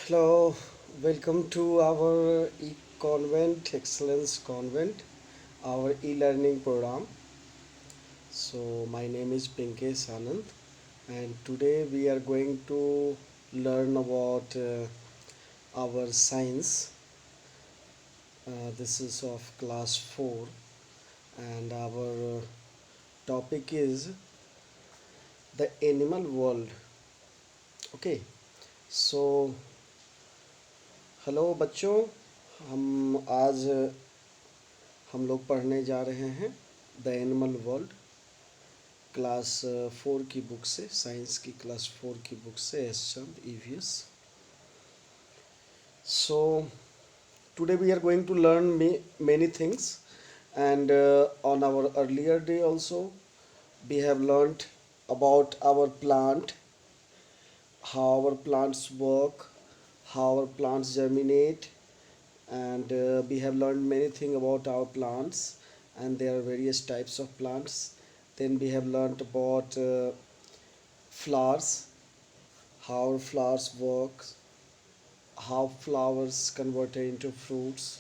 Hello, welcome to our e-convent, Excellence Convent, our e-learning program. So my name is Pinkesh Anand, and today we are going to learn about our science. This is of class 4, and our topic is the animal world. Okay, so hello बच्चों, हम आज हम लोग पढ़ने जा रहे हैं the animal world class 4 की बुक से, साइंस की क्लास 4 की बुक से, S Chand EVS. So today we are going to learn many things, and on our earlier day also we have learnt about our plant, how our plants work, how our plants germinate, and we have learned many things about our plants, and there are various types of plants. Then we have learned about flowers, how flowers work, how flowers converted into fruits.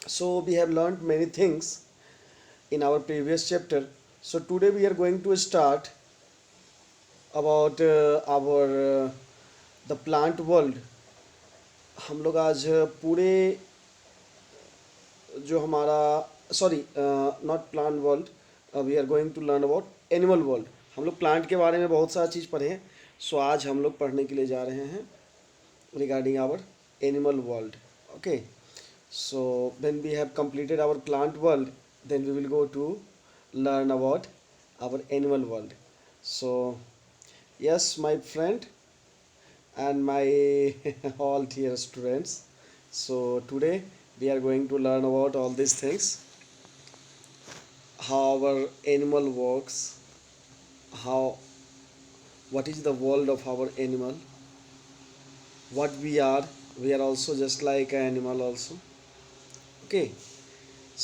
So we have learned many things in our previous chapter. So today we are going to start about our the plant world. हम लोग आज पूरे जो हमारा sorry not plant world, we are going to learn about animal world. हम लोग plant के बारे में बहुत सारा चीज़ पढ़े हैं. सो आज हम लोग पढ़ने के लिए जा रहे हैं regarding our animal world. Okay, so when we have completed our plant world, then we will go to learn about our animal world. So yes my friend and my all dear students, so today we are going to learn about all these things, how our animal works, how what is the world of our animal, what we are also just like an animal also. Okay,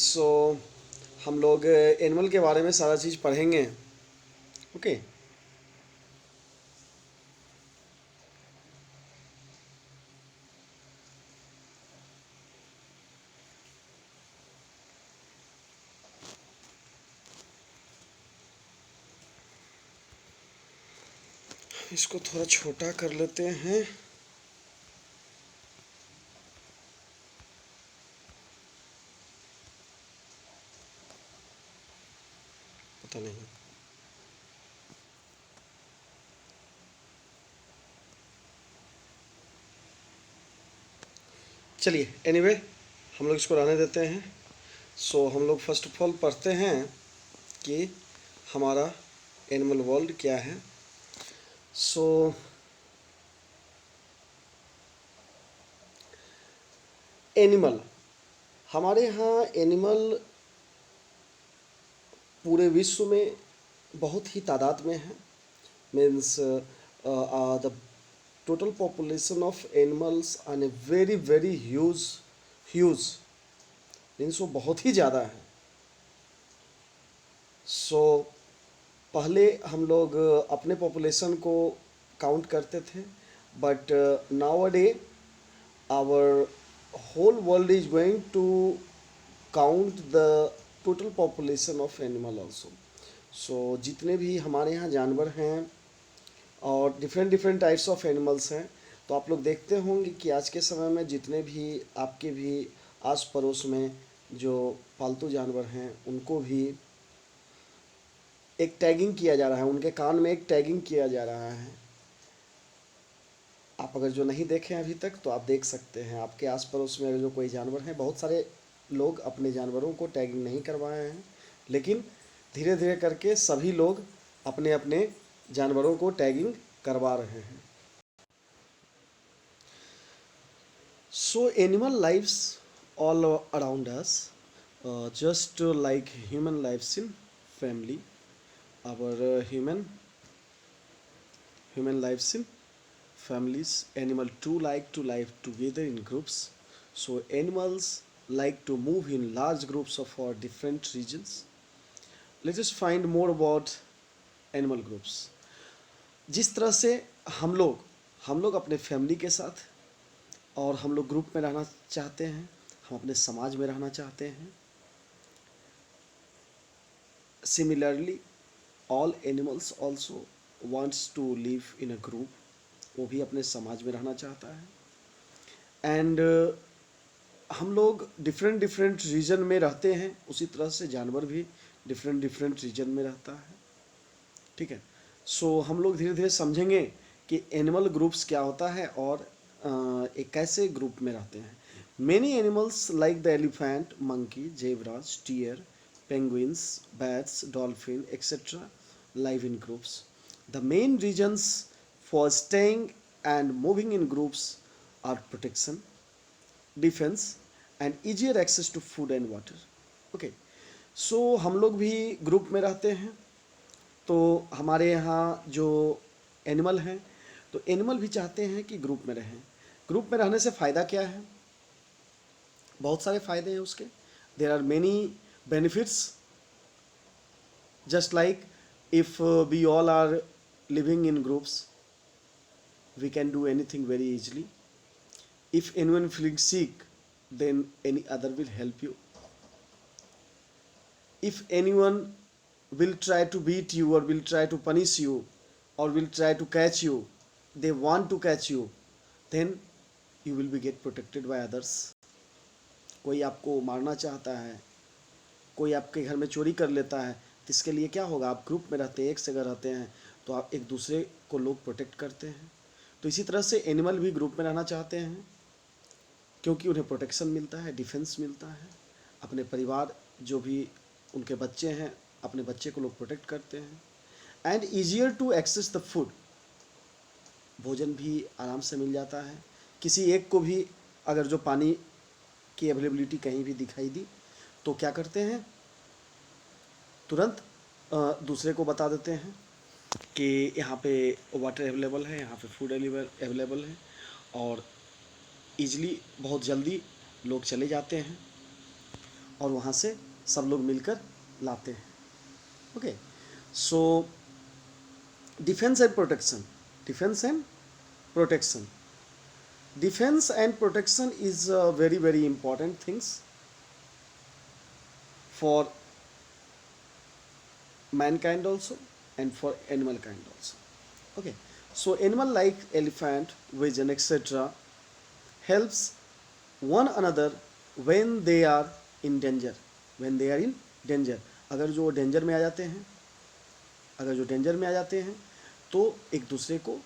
so हम लोग animal के बारे में सारा चीज़ पढ़ेंगे. Okay, इसको थोड़ा छोटा कर लेते हैं. पता नहीं, चलिए एनीवे हम लोग इसको रहने देते हैं. सो हम लोग फर्स्ट ऑफ ऑल पढ़ते हैं कि हमारा एनिमल वर्ल्ड क्या है. सो एनिमल, हमारे यहाँ एनिमल पूरे विश्व में बहुत ही तादाद में है. Means the total population of animals on a very very huge huge, means वो बहुत ही ज़्यादा है. सो पहले हम लोग अपने पॉपुलेशन को काउंट करते थे, but now a day our whole world is going to count the total population of animal also. So जितने भी हमारे यहाँ जानवर हैं और different different types of animals हैं, तो आप लोग देखते होंगे कि आज के समय में जितने भी आपके भी आस पड़ोस में जो पालतू जानवर हैं उनको भी एक टैगिंग किया जा रहा है, उनके कान में एक टैगिंग किया जा रहा है. आप अगर जो नहीं देखें अभी तक तो आप देख सकते हैं. आपके आस पड़ोस में अगर जो कोई जानवर हैं, बहुत सारे लोग अपने जानवरों को टैगिंग नहीं करवाए हैं, लेकिन धीरे धीरे करके सभी लोग अपने अपने जानवरों को टैगिंग करवा रहे हैं. So animal lives all around us, just like human lives in family. Our human lives in families. Animal too like to live together in groups. So animals like to move in large groups of our different regions. Let us find more about animal groups. जिस तरह से हम लोग हम लोग अपने family के साथ और हम लोग ग्रुप में रहना चाहते हैं, हम अपने समाज में रहना चाहते हैं। Similarly all animals also wants to live in a group, वो भी अपने समाज में रहना चाहता है। एंड हम लोग डिफरेंट डिफरेंट रीजन में रहते हैं, उसी तरह से जानवर भी डिफरेंट डिफरेंट रीजन में रहता है, ठीक है। सो हम लोग धीरे धीरे समझेंगे कि एनिमल ग्रुप्स क्या होता है और एक कैसे ग्रुप में रहते हैं। Many animals like the elephant, monkey, zebras, deer, penguins, bats, dolphin, etc. live in groups. The main reasons for staying and moving in groups are protection, defense, and easier access to food and water. Okay, so हम लोग भी group में रहते हैं, तो हमारे यहाँ जो एनिमल हैं, तो एनिमल भी चाहते हैं कि ग्रुप में रहें। ग्रुप में रहने से फ़ायदा क्या है? बहुत सारे फ़ायदे हैं उसके। There are many benefits, just like if we all are living in groups, we can do anything very easily. If anyone feeling sick, then any other will help you. If anyone will try to beat you or will try to punish you or will try to catch you, they want to catch you, then you will be get protected by others. कोई आपको मारना चाहता है, कोई आपके घर में चोरी कर लेता है, तो इसके लिए क्या होगा? आप ग्रुप में रहते हैं, एक जगह रहते हैं, तो आप एक दूसरे को लोग प्रोटेक्ट करते हैं। तो इसी तरह से एनिमल भी ग्रुप में रहना चाहते हैं, क्योंकि उन्हें प्रोटेक्शन मिलता है, डिफेंस मिलता है। अपने परिवार जो भी उनके बच्चे हैं, अपने बच्चे को लोग प्रोटेक्ट करते हैं। And easier to access the food, भोजन भी आराम से मिल जाता है। किसी एक को भी अगर जो पानी की अवेलेबिलिटी कहीं भी दिखाई दी, तो क्या करते हैं? तुरंत दूसरे को बता देते हैं कि यहाँ पे वाटर अवेलेबल है, यहाँ पे फूड अवेलेबल है, और ईजली बहुत जल्दी लोग चले जाते हैं और वहाँ से सब लोग मिलकर लाते हैं। Okay, so defence and protection, defence and protection, defence and protection is very very important things for mankind also and for animal kind also. Okay, so animal like elephant, pigeon, etc. helps one another when they are in danger, when they are in danger. अगर जो danger में आ जाते हैं, अगर जो danger में आ जाते हैं, तो एक दूसरे को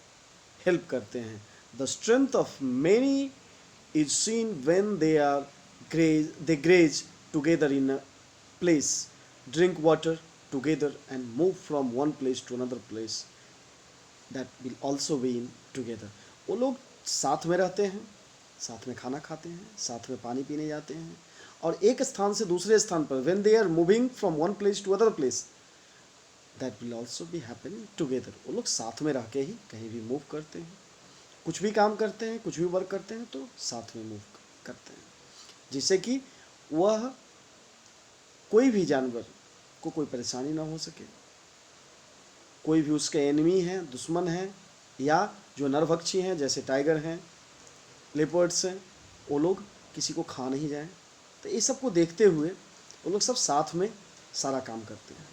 हेल्प करते हैं। The strength of many is seen when they graze together in a place, drink water together and move from one place to another place, that will also be in together. वो लोग साथ में रहते हैं, साथ में खाना खाते हैं, साथ में पानी पीने जाते हैं, और एक स्थान से दूसरे स्थान पर when they are moving from one place to other place, that will also be happening together. वो लोग साथ में रह के ही कहीं भी मूव करते हैं, कुछ भी काम करते हैं, कुछ भी वर्क करते हैं, तो साथ में मूव करते हैं, जिससे कि वह कोई भी जानवर को कोई परेशानी ना हो सके। कोई भी उसके एनिमी हैं, दुश्मन हैं, या जो नरभक्षी हैं जैसे टाइगर हैं, लेपर्ड्स हैं, वो लोग किसी को खा नहीं जाएं। तो ये सब को देखते हुए वो लोग सब साथ में सारा काम करते हैं।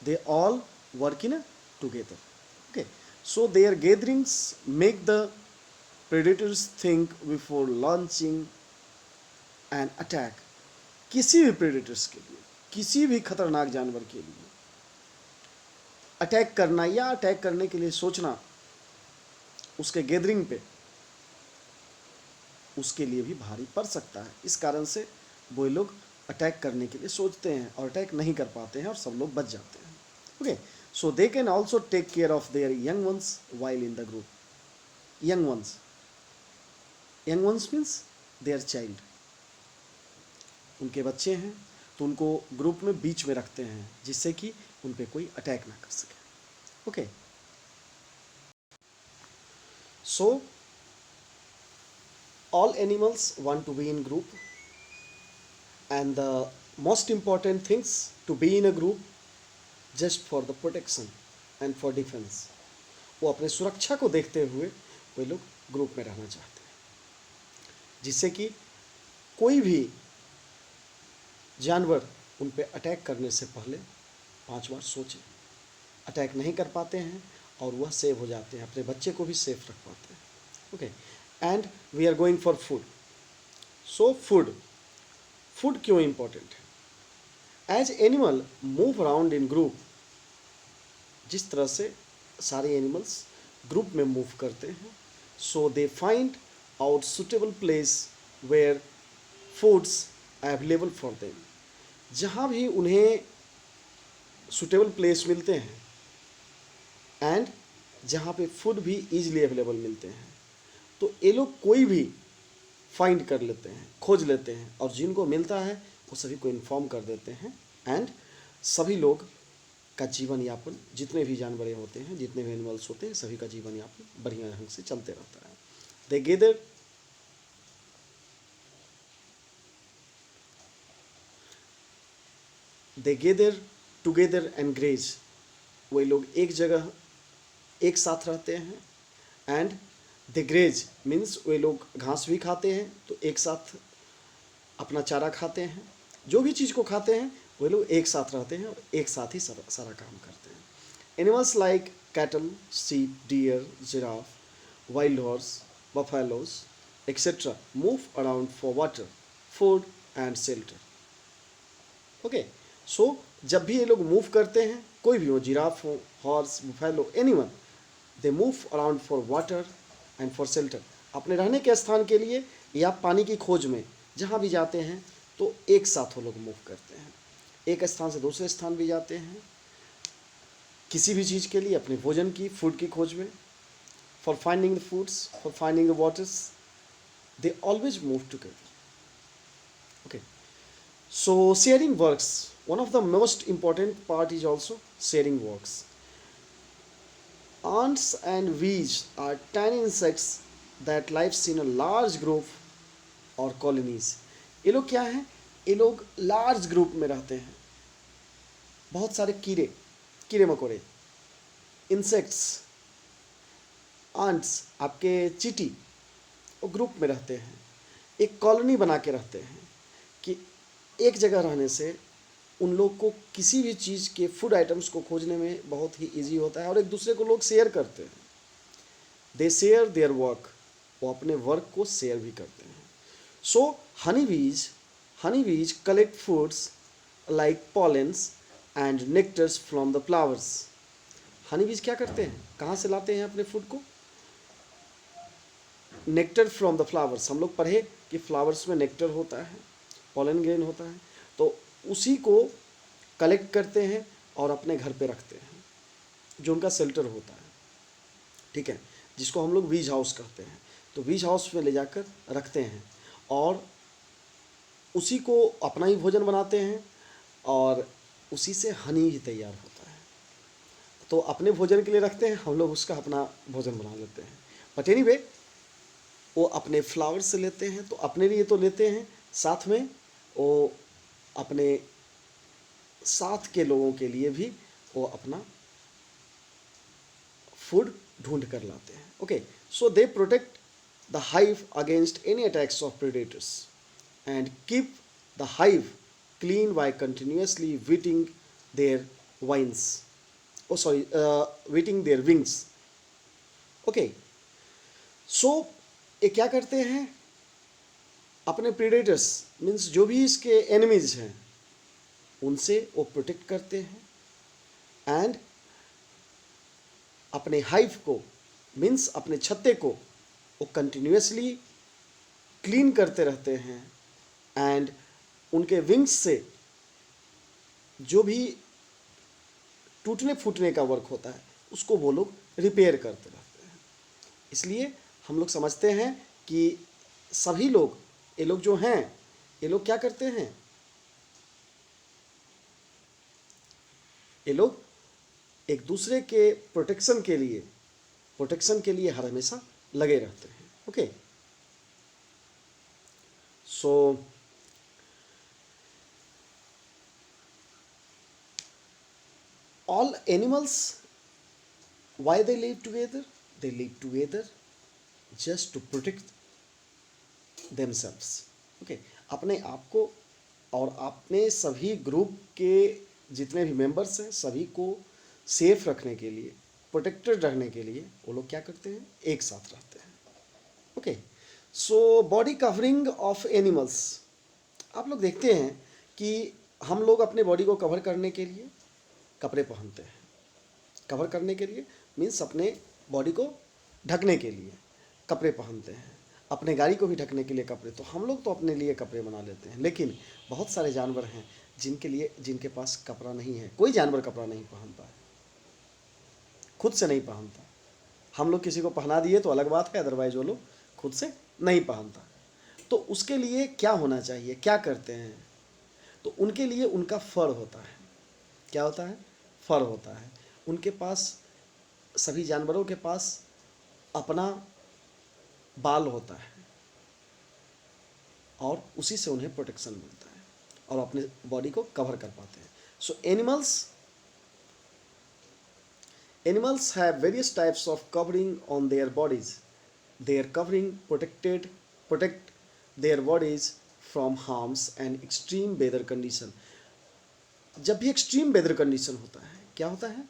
They all work in together. Okay, so their gatherings make the predators think before launching an attack. किसी भी प्रेडेटर्स के लिए, किसी भी खतरनाक जानवर के लिए अटैक करना या अटैक करने के लिए सोचना, उसके गैदरिंग पे उसके लिए भी भारी पड़ सकता है। इस कारण से वो लोग अटैक करने के लिए सोचते हैं और अटैक नहीं कर पाते हैं और सब लोग बच जाते हैं। Okay, so they can also take care of their young ones while in the group. Young ones, young ones means their child, उनके बच्चे हैं, तो उनको ग्रुप में बीच में रखते हैं जिससे कि उन पे कोई अटैक ना कर सके। Okay, so all animals want to be in group, and the most important things to be in a group just for the protection and for defense. वो अपने सुरक्षा को देखते हुए वे लोग ग्रुप में रहना चाहते हैं, जिससे कि कोई भी जानवर उन पे अटैक करने से पहले 5 बार सोचे। अटैक नहीं कर पाते हैं और वह सेव हो जाते हैं, अपने बच्चे को भी सेफ रख पाते हैं। Okay, and we are going for food. So food क्यों इम्पोर्टेंट है? As animal move around in group, जिस तरह से सारे एनिमल्स ग्रुप में मूव करते हैं, so they find out suitable place where foods available for them. जहाँ भी उन्हें सुटेबल प्लेस मिलते हैं एंड जहाँ पे फूड भी ईजिली अवेलेबल मिलते हैं, तो ये लोग कोई भी फाइंड कर लेते हैं, खोज लेते हैं, और जिनको मिलता है वो सभी को इन्फॉर्म कर देते हैं। एंड सभी लोग का जीवन यापन, जितने भी जानवर होते हैं, जितने भी एनिमल्स होते हैं, सभी का जीवन यापन बढ़िया ढंग से चलते रहता है। दे गेदर टुगेदर एंड ग्रेज। वे लोग एक जगह एक साथ रहते हैं। एंड दे ग्रेज मीन्स वे लोग घास भी खाते हैं, तो एक साथ अपना चारा खाते हैं। जो भी चीज़ को खाते हैं वे लोग एक साथ रहते हैं और एक साथ ही सारा काम करते हैं। Animals like cattle, sheep, deer, giraffe, wild horse, buffaloes etcetera move around for water, food and shelter. Okay, so जब भी ये लोग मूव करते हैं, कोई भी हो, जिराफ हो, horse, buffalo, anyone, they move around for water and for shelter. अपने रहने के स्थान के लिए या पानी की खोज में जहाँ भी जाते हैं तो एक साथ वो लोग मूव करते हैं, एक स्थान से दूसरे स्थान भी जाते हैं, किसी भी चीज़ के लिए, अपने भोजन की, फूड की खोज में, for finding the foods, for finding the waters, they always move together. Okay, so sharing works. One of the most important part is also sharing works. Ants and bees are tiny insects that lives in a large group or colonies. ये लोग क्या हैं? ये लोग large group में रहते हैं। बहुत सारे कीड़े मकोड़े, इंसेक्ट्स, आंट्स, आपके चींटी, वो ग्रुप में रहते हैं, एक कॉलोनी बना के रहते हैं कि एक जगह रहने से उन लोग को किसी भी चीज़ के फूड आइटम्स को खोजने में बहुत ही इजी होता है, और एक दूसरे को लोग शेयर करते हैं। दे शेयर देयर वर्क, वो अपने वर्क को शेयर भी करते हैं। सो हनी बीज collect foods like pollens and nectars from the flowers. Honey बीज क्या करते हैं, कहाँ से लाते हैं अपने फूड को? Nectar from the flowers. हम लोग पढ़े कि फ्लावर्स में नेक्टर होता है, पॉलन ग्रेन होता है, तो उसी को कलेक्ट करते हैं और अपने घर पे रखते हैं, जो उनका शेल्टर होता है, ठीक है, जिसको हम लोग बीज हाउस कहते हैं। तो बीज हाउस में ले जाकर रखते हैं और उसी को अपना ही भोजन बनाते हैं, और उसी से हनी भी तैयार होता है। तो अपने भोजन के लिए रखते हैं, हम लोग उसका अपना भोजन बना लेते हैं। बट एनीवे, वो अपने फ्लावर से लेते हैं, तो अपने लिए तो लेते हैं, साथ में वो अपने साथ के लोगों के लिए भी वो अपना फूड ढूंढ कर लाते हैं। Okay, so they protect the hive against any attacks of predators and keep the hive clean by continuously beating their beating their wings. Okay, so ये क्या करते हैं, अपने प्रेडेटर्स मीन्स जो भी इसके एनिमीज हैं उनसे वो प्रोटेक्ट करते हैं, एंड अपने हाइव को मीन्स अपने छत्ते को वो कंटिन्यूसली क्लीन करते रहते हैं, एंड उनके विंग्स से जो भी टूटने फूटने का वर्क होता है उसको वो लोग रिपेयर करते रहते हैं। इसलिए हम लोग समझते हैं कि सभी लोग, ये लोग जो हैं, ये लोग क्या करते हैं, ये लोग एक दूसरे के प्रोटेक्शन के लिए हर हमेशा लगे रहते हैं। Okay, so all animals, why they live together? They live together just to protect themselves. Okay, अपने आप को और अपने सभी ग्रुप के जितने भी मेंबर्स हैं सभी को सेफ रखने के लिए, प्रोटेक्टेड रखने के लिए वो लोग क्या करते हैं, एक साथ रहते हैं। Okay, so body covering of animals, आप लोग देखते हैं कि हम लोग अपने बॉडी को कवर करने के लिए कपड़े पहनते हैं। कवर करने के लिए मीन्स अपने बॉडी को ढकने के लिए कपड़े पहनते हैं, अपने गाड़ी को भी ढकने के लिए कपड़े। तो हम लोग तो अपने लिए कपड़े बना लेते हैं, लेकिन बहुत सारे जानवर हैं जिनके पास कपड़ा नहीं है। कोई जानवर कपड़ा नहीं पहनता है, खुद से नहीं पहनता। हम लोग किसी को पहना दिए तो अलग बात है, अदरवाइज वो लोग खुद से नहीं पहनता। तो उसके लिए क्या होना चाहिए, क्या करते हैं, तो उनके लिए उनका फर होता है। क्या होता है, फर होता है। उनके पास, सभी जानवरों के पास अपना बाल होता है और उसी से उन्हें प्रोटेक्शन मिलता है और अपने बॉडी को कवर कर पाते हैं। सो animals have various types of covering on their bodies. Their covering protect their bodies from harms and extreme weather condition. जब भी एक्सट्रीम वेदर कंडीशन होता है, क्या होता है,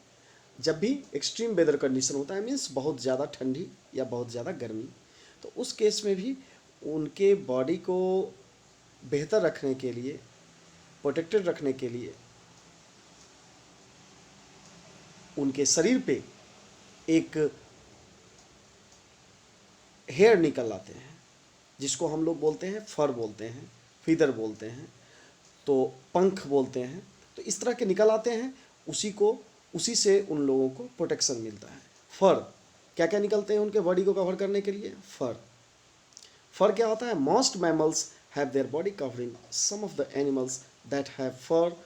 जब भी एक्सट्रीम वेदर कंडीशन होता है मीन्स बहुत ज़्यादा ठंडी या बहुत ज़्यादा गर्मी, तो उस केस में भी उनके बॉडी को बेहतर रखने के लिए, प्रोटेक्टेड रखने के लिए उनके शरीर पे एक हेयर निकल आते हैं जिसको हम लोग बोलते हैं फर बोलते हैं, फीदर बोलते हैं, तो पंख बोलते हैं। तो इस तरह के निकल आते हैं, उसी से उन लोगों को प्रोटेक्शन मिलता है। फर क्या क्या निकलते हैं उनके बॉडी को कवर करने के लिए, फर क्या होता है, most mammals have their body covering. Some of the animals that have fur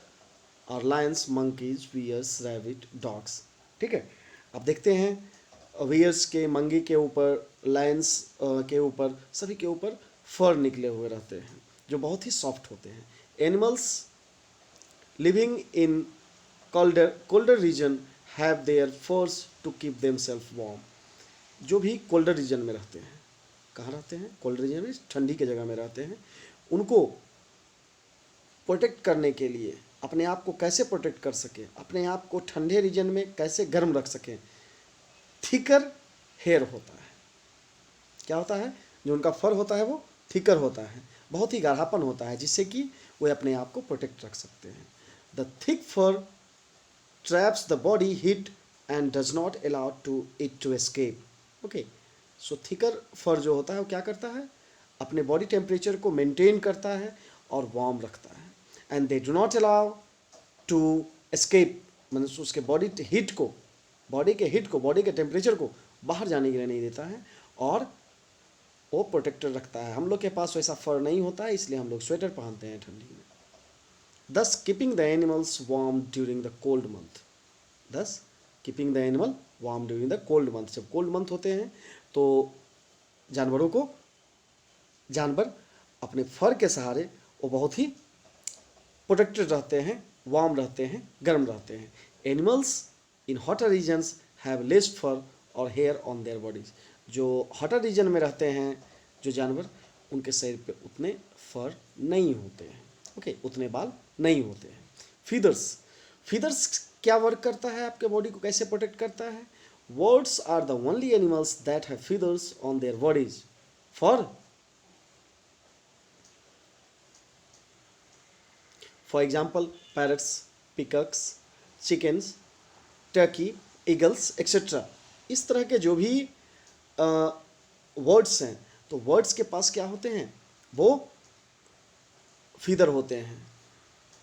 और lions, monkeys, bears, rabbit, dogs. ठीक है, अब देखते हैं बियर्स के, मंकी के ऊपर, लायंस के ऊपर, सभी के ऊपर फर निकले हुए रहते हैं जो बहुत ही सॉफ्ट होते हैं। Animals living in colder region have their furs to keep themself warm. जो भी कोल्डर रीजन में रहते हैं, कहाँ रहते हैं, कोल्डर रीजन में, ठंडी के जगह में रहते हैं, उनको प्रोटेक्ट करने के लिए, अपने आप को कैसे प्रोटेक्ट कर सके, अपने आप को ठंडे रीजन में कैसे गर्म रख सकें, थिकर हेयर होता है। क्या होता है, जो उनका फर होता है वो थिकर होता है, बहुत ही गाढ़ापन होता है, जिससे कि वे अपने आप को प्रोटेक्ट रख सकते हैं। The thick fur traps the body heat and does not allow it to escape. Okay, so thicker fur जो होता है वो क्या करता है, अपने बॉडी टेम्परेचर को मेंटेन करता है और वार्म रखता है। And they do not allow to escape, मतलब उसके बॉडी के हीट को, बॉडी के टेम्परेचर को बाहर जाने के लिए नहीं देता है और वो प्रोटेक्टेड रखता है। हम लोग के पास वैसा फर नहीं होता है, इसलिए हम लोग स्वेटर पहनते हैं ठंडी में। Thus keeping the animals warm during the cold month. Thus keeping the animal warm during the cold month. जब कोल्ड मंथ होते हैं तो जानवर अपने फर के सहारे वो बहुत ही प्रोटेक्टेड रहते हैं, वार्म रहते हैं, गर्म रहते हैं। Animals in hotter regions have less fur और हेयर ऑन देयर बॉडीज। जो हॉटर रीजन में रहते हैं जो जानवर, उनके शरीर पे उतने फर नहीं होते हैं, ओके, उतने बाल नहीं होते हैं। फीदर्स क्या वर्क करता है, आपके बॉडी को कैसे प्रोटेक्ट करता है। Birds are the only animals that have feathers on their bodies. For example parrots, peacocks, chickens, turkey, eagles etcetera. इस तरह के जो भी वर्ड्स हैं, तो वर्ड्स के पास क्या होते हैं, वो फीदर होते हैं,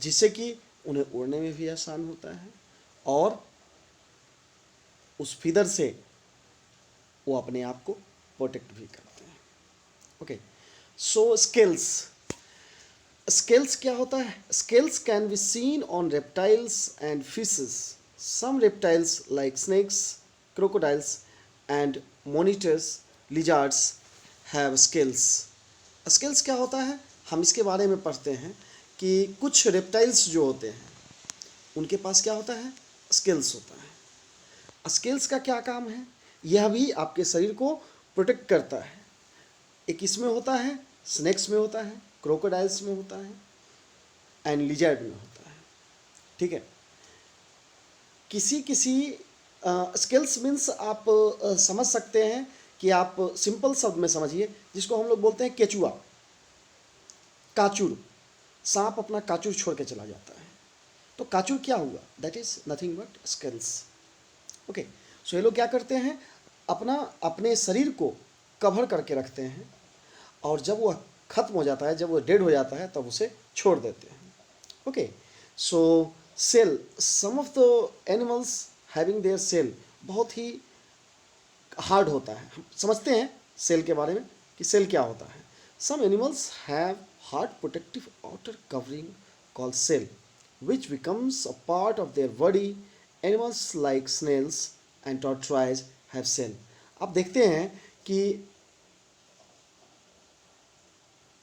जिससे कि उन्हें उड़ने में भी आसान होता है और उस फीदर से वो अपने आप को प्रोटेक्ट भी करते हैं। ओके, सो स्केल्स क्या होता है, scales can be seen on reptiles and fishes. Some reptiles like snakes, crocodiles and monitors, lizards have scales. Scales क्या होता है, हम इसके बारे में पढ़ते हैं कि कुछ रेप्टाइल्स जो होते हैं उनके पास क्या होता है, स्केल्स होता है। स्केल्स का क्या काम है, यह भी आपके शरीर को प्रोटेक्ट करता है। एक इसमें होता है, स्नेक्स में होता है, क्रोकोडाइल्स में होता है एंड लिजर्ड में होता है। ठीक है, किसी किसी स्किल्स मीन्स आप समझ सकते हैं कि आप सिंपल शब्द में समझिए, जिसको हम लोग बोलते हैं केचुआ, काचुर। सांप अपना काचुर छोड़ के चला जाता है, तो काचुर क्या हुआ? That is nothing but skills. Okay, so ये लोग क्या करते हैं, अपने शरीर को कवर करके रखते हैं, और जब वह खत्म हो जाता है, जब वो डेड हो जाता है, तब उसे छोड़ देते हैं। Okay, so shell, some of the animals having their shell बहुत ही हार्ड होता है। हम समझते हैं सेल के बारे में कि सेल क्या होता है। Some animals have hard protective outer covering called shell which becomes a part of their body. Animals like snails and tortoise have cell. आप देखते हैं कि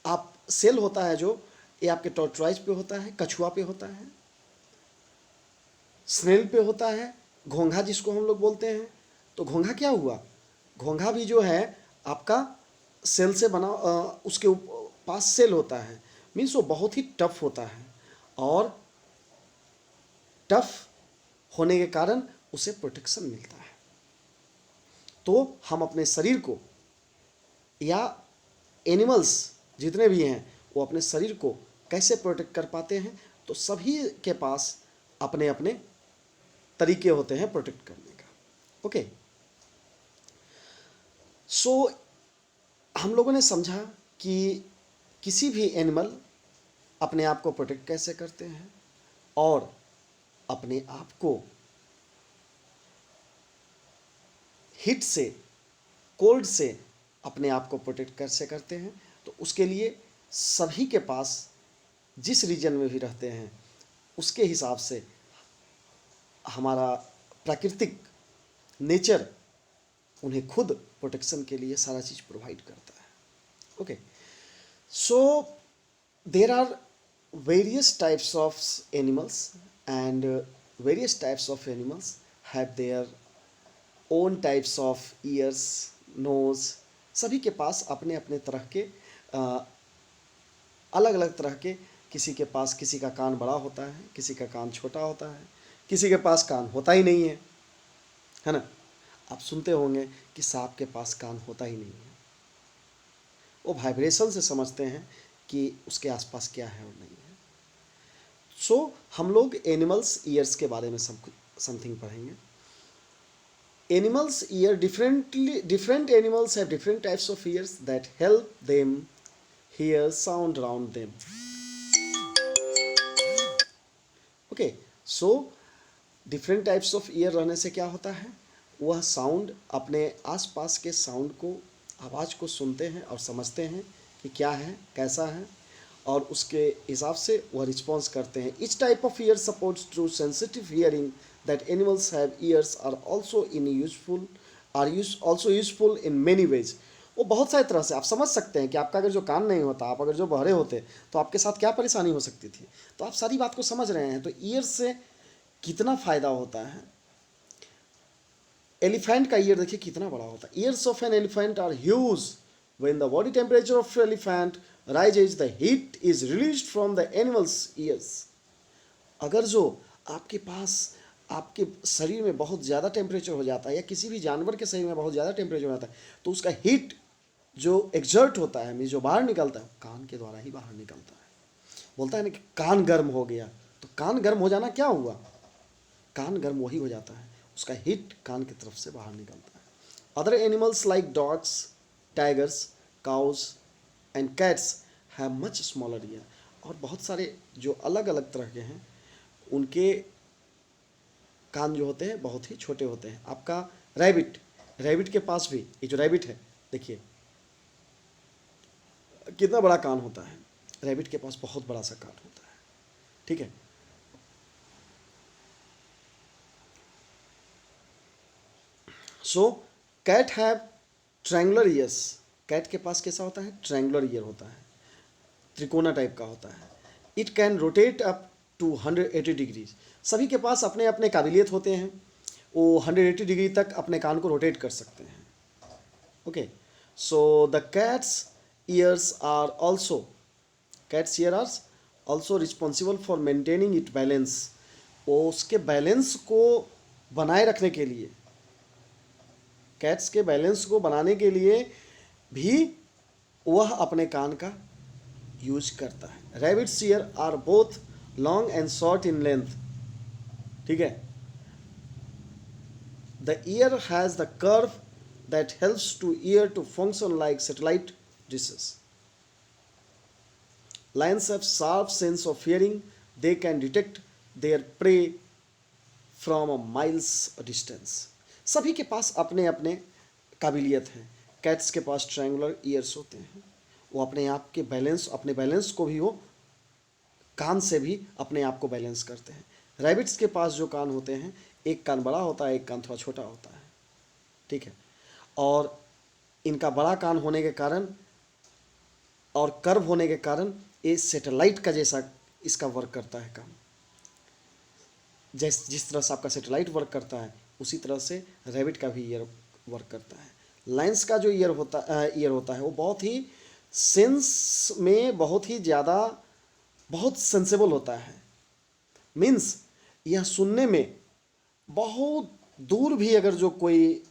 आप सेल होता है जो, ये आपके टॉर्टराइज पे होता है, कछुआ पे होता है, स्नेल पे होता है, घोंघा जिसको हम लोग बोलते हैं। तो घोंघा क्या हुआ? घोंघा भी जो है आपका सेल से बना, उसके पास सेल होता है, मीन्स वो बहुत ही टफ होता है, और टफ होने के कारण उसे प्रोटेक्शन मिलता है। तो हम अपने शरीर को, या एनिमल्स जितने भी हैं, वो अपने शरीर को कैसे प्रोटेक्ट कर पाते हैं? तो सभी के पास अपने अपने तरीके होते हैं प्रोटेक्ट करने का। ओके, सो हम लोगों ने समझा कि किसी भी एनिमल अपने आप को प्रोटेक्ट कैसे करते हैं, और अपने आप को हीट से, कोल्ड से अपने आप को प्रोटेक्ट कैसे करते हैं। तो उसके लिए सभी के पास जिस रीजन में भी रहते हैं, उसके हिसाब से हमारा प्राकृतिक नेचर उन्हें खुद प्रोटेक्शन के लिए सारा चीज़ प्रोवाइड करता है। Okay, so there are various types of animals, and various types of animals have their own types of ears, nose. सभी के पास अपने अपने तरह के अलग अलग तरह के, किसी के पास, किसी का कान बड़ा होता है, किसी का कान छोटा होता है, किसी के पास कान होता ही नहीं है ना। आप सुनते होंगे कि सांप के पास कान होता ही नहीं है। वो वाइब्रेशन से समझते हैं कि उसके आसपास क्या है और नहीं है। सो हम लोग एनिमल्स ईयर्स के बारे में समथिंग पढ़ेंगे। Animals year, different animals have different types of years that help them here sound around them. Okay, so different types of year रहने से क्या होता है, वह साउंड, अपने आसपास के साउंड को, आवाज़ को सुनते हैं और समझते हैं कि क्या है, कैसा है, और उसके हिसाब से वह रिस्पॉन्स करते हैं। Each type of ear supports true sensitive hearing that animals have ears are also useful in many ways. वो बहुत सारी तरह से आप समझ सकते हैं कि आपका अगर जो कान नहीं होता, आप अगर जो बहरे होते, तो आपके साथ क्या परेशानी हो सकती थी। तो आप सारी बात को समझ रहे हैं, तो ईयर से कितना फ़ायदा होता है। एलिफेंट का ईयर देखिए कितना बड़ा होता है। Ears of an elephant are huge. When the body temperature of elephant rises, the heat is released from the animal's ears. अगर जो आपके पास, आपके शरीर में बहुत ज़्यादा टेम्परेचर हो जाता है, या किसी भी जानवर के शरीर में बहुत ज़्यादा टेम्परेचर हो जाता है, तो उसका हीट जो एग्जर्ट होता है, मीन जो बाहर निकलता है, कान के द्वारा ही बाहर निकलता है। बोलता है ना कि कान गर्म हो गया, तो कान गर्म हो जाना क्या हुआ? कान गर्म वही हो जाता है, उसका हीट कान की तरफ से बाहर निकलता है। Other animals like dogs, tigers, cause and cats have much smaller year. और बहुत सारे जो अलग अलग तरह के हैं, उनके कान जो होते हैं बहुत ही छोटे होते हैं। आपका रैबिट के पास भी, ये जो रैबिट है देखिए कितना बड़ा कान होता है। रैबिट के पास बहुत बड़ा सा कान होता है। ठीक है, so cat have triangular ears. Cat के पास कैसा होता है? ट्रायंगुलर ईयर होता है, त्रिकोना टाइप का होता है। It can rotate up to 180 degrees. सभी के पास अपने अपने काबिलियत होते हैं, वो 180 डिग्री तक अपने कान को रोटेट कर सकते हैं। Okay, So the cat's ear are also responsible for maintaining it balance. वो उसके बैलेंस को बनाए रखने के लिए, कैट्स के बैलेंस को बनाने के लिए भी वह अपने कान का यूज करता है। Rabbits ear are both long and short in length, ठीक है। The ear has the curve that helps to ear to function like satellite dishes. Lions have sharp sense of hearing. They can detect their prey from a miles distance. सभी के पास अपने अपने काबिलियत हैं। Cats के पास triangular years होते हैं, वो अपने बैलेंस को भी वो कान से भी अपने आप को बैलेंस करते हैं। रैबिट्स के पास जो कान होते हैं, एक कान बड़ा होता है, एक कान थोड़ा छोटा होता है, ठीक है। और इनका बड़ा कान होने के कारण और कर्व होने के कारण ये सैटेलाइट का जैसा इसका वर्क करता है काम। जिस तरह से आपका सैटेलाइट वर्क करता है, उसी तरह से रैबिट का भी ईयर वर्क करता है। लायंस का जो ईयर होता है वो बहुत ही सेंस में बहुत सेंसेबल होता है। मीन्स यह सुनने में बहुत दूर भी अगर जो कोई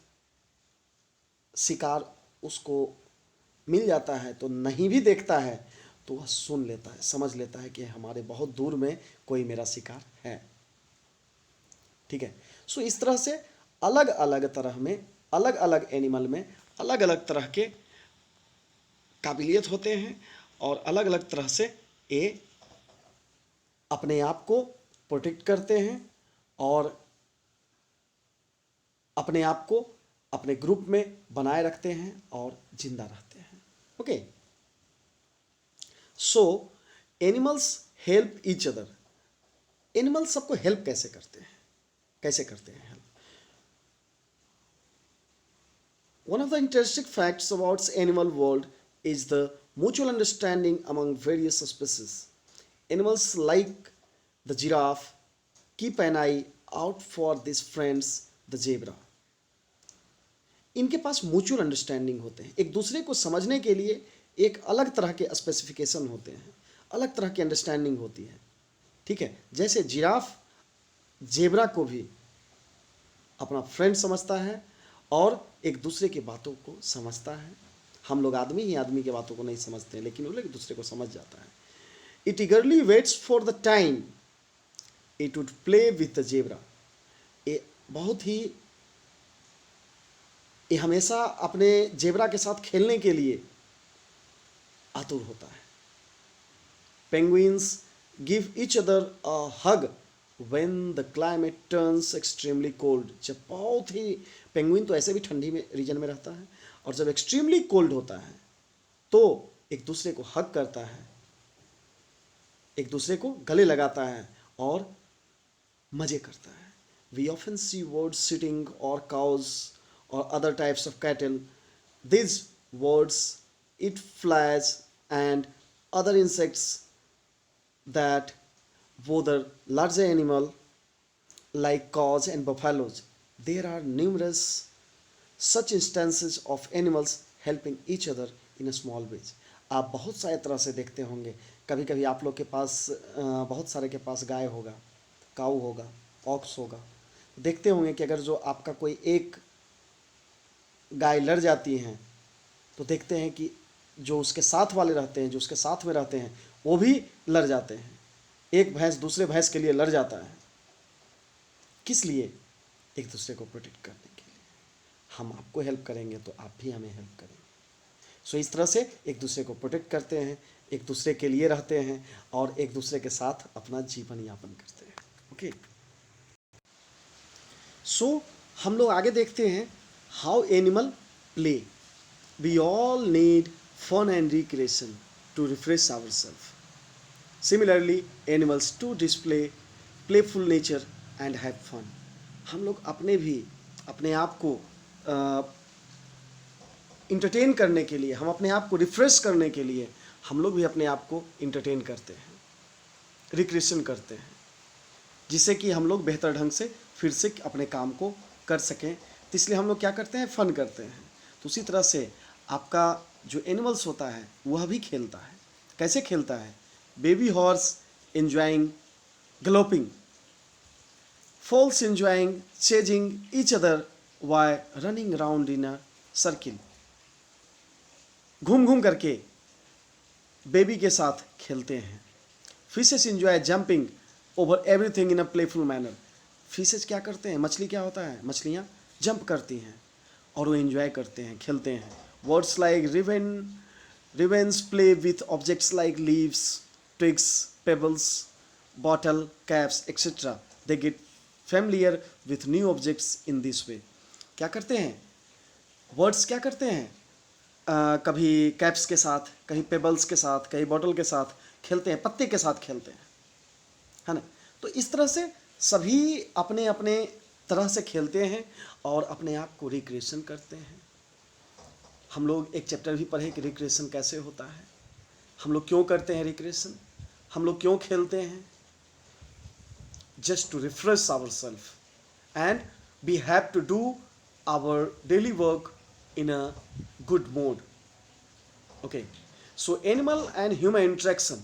शिकार उसको मिल जाता है तो नहीं भी देखता है तो वह सुन लेता है, समझ लेता है कि हमारे बहुत दूर में कोई मेरा शिकार है, ठीक है। सो इस तरह से अलग अलग एनिमल में अलग अलग तरह के काबिलियत होते हैं और अलग अलग तरह से ये अपने आप को प्रोटेक्ट करते हैं और अपने आप को अपने ग्रुप में बनाए रखते हैं और जिंदा रहते हैं। ओके, सो animals help each other. Animals सबको हेल्प कैसे करते हैं help? One of the interesting facts about animal world is the mutual understanding among various species. Animals like the giraffe keep an I out for this friends the zebra. इनके पास mutual understanding होते हैं, एक दूसरे को समझने के लिए एक अलग तरह के स्पेसिफिकेशन होते हैं, अलग तरह की अंडरस्टैंडिंग होती है, ठीक है। जैसे जिराफ जेब्रा को भी अपना फ्रेंड समझता है और एक दूसरे की बातों को समझता है। हम लोग आदमी ही आदमी की बातों को नहीं समझते हैं, लेकिन वो लोग एक दूसरे को समझ जाता है। It ईगरली waits for the time it would play with the zebra. ये हमेशा अपने जेब्रा के साथ खेलने के लिए आतुर होता है। Penguins give each other a hug when the climate turns extremely cold. जब बहुत ही, पेंगुइन तो ऐसे भी ठंडी में रीजन में रहता है, और जब एक्सट्रीमली कोल्ड होता है तो एक दूसरे को हग करता है, एक दूसरे को गले लगाता है और मजे करता है। We often see birds sitting on cows or other types of cattle. These birds eat flies and other insects that bother larger animal like cows and buffaloes. There are numerous such instances of animals helping each other in a small ways. आप बहुत सारे तरह से देखते होंगे, कभी कभी आप लोग के पास बहुत सारे के पास गाय होगा, काऊ होगा, ऑक्स होगा। देखते होंगे कि अगर जो आपका कोई एक गाय लड़ जाती हैं तो देखते हैं कि जो उसके साथ वाले रहते हैं, जो उसके साथ में रहते हैं, वो भी लड़ जाते हैं। एक भैंस दूसरे भैंस के लिए लड़ जाता है, किस लिए? एक दूसरे को प्रोटेक्ट करने के लिए। हम आपको हेल्प करेंगे तो आप भी हमें हेल्प करेंगे। सो इस तरह से एक दूसरे को प्रोटेक्ट करते हैं, एक दूसरे के लिए रहते हैं और एक दूसरे के साथ अपना जीवन यापन करते हैं। ओके, सो हम लोग आगे देखते हैं how animal play. We all need fun and recreation to refresh ourselves. Similarly, animals too display playful nature and have fun. हम लोग अपने आप को इंटरटेन करने के लिए, हम अपने आप को रिफ्रेश करने के लिए हम लोग भी अपने आप को इंटरटेन करते हैं, रिक्रिएशन करते हैं, जिससे कि हम लोग बेहतर ढंग से फिर से अपने काम को कर सकें। तो इसलिए हम लोग क्या करते हैं? फन करते हैं। तो उसी तरह से आपका जो एनिमल्स होता है वह भी खेलता है। कैसे खेलता है? Baby horse enjoying galloping, foals enjoying chasing each other while running around in a circle। घूम घूम करके बेबी के साथ खेलते हैं। Fishes enjoy jumping over everything in a playful manner। Fishes क्या करते हैं? मछली क्या होता है? मछलियाँ जंप करती हैं और वो एंजॉय करते हैं, खेलते हैं। Birds like ravens play with objects like leaves, twigs, pebbles, bottle caps etc। they get familiar with new objects in this way। क्या करते हैं? वर्ड्स क्या करते हैं? कभी कैप्स के साथ, कहीं पेबल्स के साथ, कहीं बॉटल के साथ खेलते हैं, पत्ते के साथ खेलते हैं, है ना। तो इस तरह से सभी अपने अपने तरह से खेलते हैं और अपने आप को रिक्रिएशन करते हैं। हम लोग एक चैप्टर भी पढ़े कि रिक्रिएशन कैसे होता है, हम लोग क्यों करते हैं रिक्रिएशन, हम लोग क्यों खेलते हैं। just to refresh ourselves and we have to do our daily work in a good mood। okay, so animal and human interaction,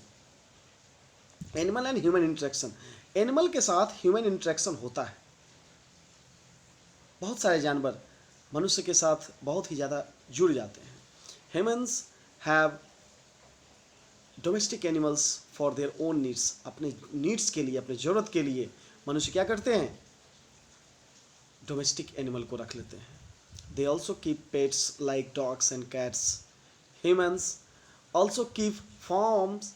animal के साथ ह्यूमन इंटरेक्शन होता है। बहुत सारे जानवर मनुष्य के साथ बहुत ही ज़्यादा जुड़ जाते हैं। Humans have domestic animals for their own needs, अपने नीड्स के लिए, अपने ज़रूरत के लिए मनुष्य क्या करते हैं? डोमेस्टिक एनिमल को रख लेते हैं। They also keep pets like dogs and cats. Humans also keep farms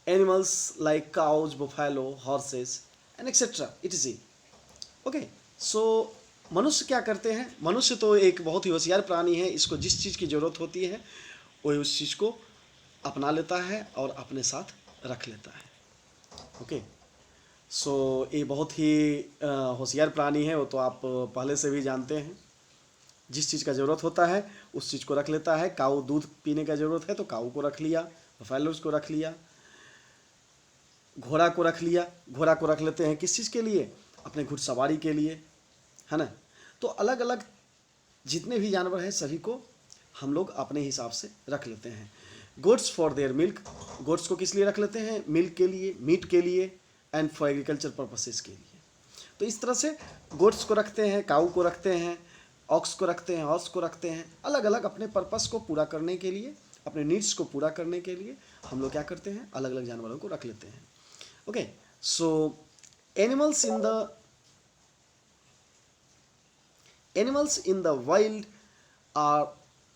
animals like cows, buffalo, horses and etcetera etc। Okay, so मनुष्य क्या करते हैं? मनुष्य तो एक बहुत ही होशियार प्राणी है। इसको जिस चीज़ की ज़रूरत होती है वो उस चीज़ को अपना लेता है और अपने साथ रख लेता है। ओके, सो ये बहुत ही होशियार प्राणी है। वो तो आप पहले से भी जानते हैं। जिस चीज़ का ज़रूरत होता है उस चीज़ को रख लेता है। काऊ दूध पीने का ज़रूरत है तो काऊ को रख लिया, बफेलोज को रख लिया, घोड़ा को रख लिया। घोड़ा को रख लेते हैं किस चीज़ के लिए? अपने घुड़सवारी के लिए, है ना। तो अलग अलग जितने भी जानवर हैं सभी को हम लोग अपने हिसाब से रख लेते हैं। Goats for their milk, goats को किस लिए रख लेते हैं? मिल्क के लिए, मीट के लिए एंड फॉर एग्रीकल्चर पर्पसेस के लिए। तो इस तरह से गोट्स को रखते हैं, काऊ को रखते हैं, ऑक्स को रखते हैं, हॉर्स को रखते हैं। अलग अलग अपने पर्पस को पूरा करने के लिए, अपने नीड्स को पूरा करने के लिए हम लोग क्या करते हैं? अलग अलग जानवरों को रख लेते हैं। Okay, so animals in the wild are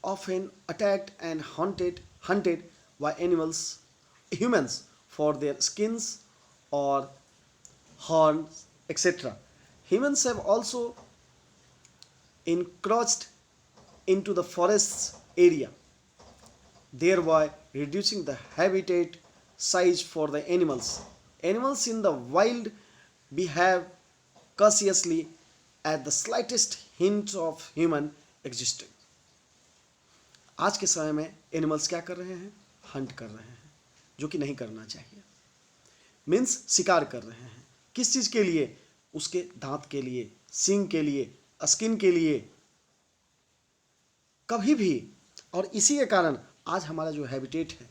often attacked and hunted by humans for their skins or horns etc। Humans have also encroached into the forest area, thereby reducing the habitat size for the animals। Animals in the wild behave cautiously at the slightest hint of human existence। आज के समय में animals क्या कर रहे हैं? Hunt कर रहे हैं, जो कि नहीं करना चाहिए। मीन्स शिकार कर रहे हैं। किस चीज़ के लिए? उसके दांत के लिए, सींग के लिए, स्किन के लिए, कभी भी। और इसी के कारण आज हमारा जो हैबिटेट है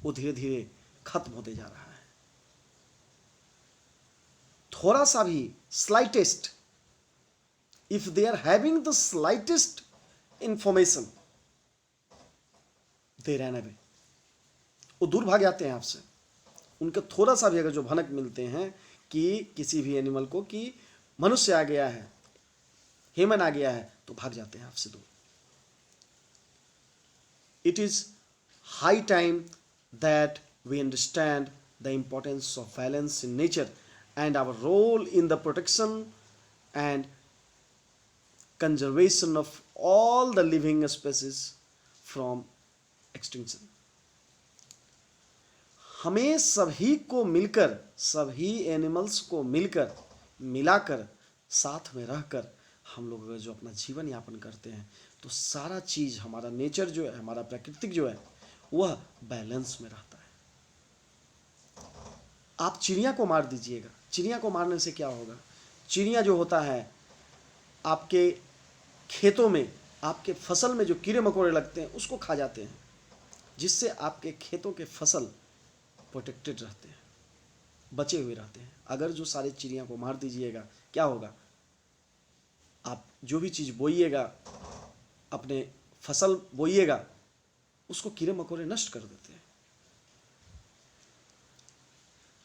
वो धीरे धीरे खत्म होते जा रहा है। थोड़ा सा भी slightest, if they are having the slightest information they run away, वो दूर भाग जाते हैं आपसे। उनका थोड़ा सा भी अगर जो भनक मिलते हैं कि किसी भी एनिमल को कि मनुष्य आ गया है, ह्यूमन आ गया है, तो भाग जाते हैं आपसे दूर। It is high time that we understand the importance of balance in nature and our role in the protection and conservation of all the living species from extinction। हमें सभी को मिलकर, सभी एनिमल्स को मिलकर, मिलाकर, साथ में रहकर हम लोग अगर जो अपना जीवन यापन करते हैं तो सारा चीज़, हमारा नेचर जो है, हमारा प्राकृतिक जो है, वह बैलेंस में रहता है। आप चिड़िया को मार दीजिएगा, चिड़िया को मारने से क्या होगा? चिड़िया जो होता है आपके खेतों में आपके फसल में जो कीड़े मकोड़े लगते हैं उसको खा जाते हैं, जिससे आपके खेतों के फसल प्रोटेक्टेड रहते हैं, बचे हुए रहते हैं। अगर जो सारे चिड़िया को मार दीजिएगा, क्या होगा? आप जो भी चीज़ बोइएगा, अपने फसल बोइएगा, उसको कीड़े मकोड़े नष्ट कर देते हैं।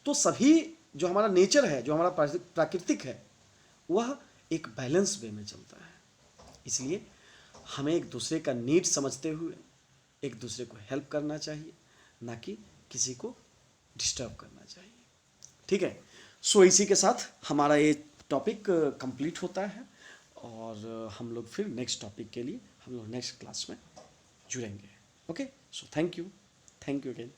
तो सभी जो हमारा नेचर है, जो हमारा प्राकृतिक है, वह एक बैलेंस वे में चलता है। इसलिए हमें एक दूसरे का नीड समझते हुए एक दूसरे को हेल्प करना चाहिए, ना कि किसी को डिस्टर्ब करना चाहिए। ठीक है। सो इसी के साथ हमारा ये टॉपिक कंप्लीट होता है, और हम लोग फिर नेक्स्ट टॉपिक के लिए हम लोग नेक्स्ट क्लास में जुड़ेंगे। Okay, so thank you again.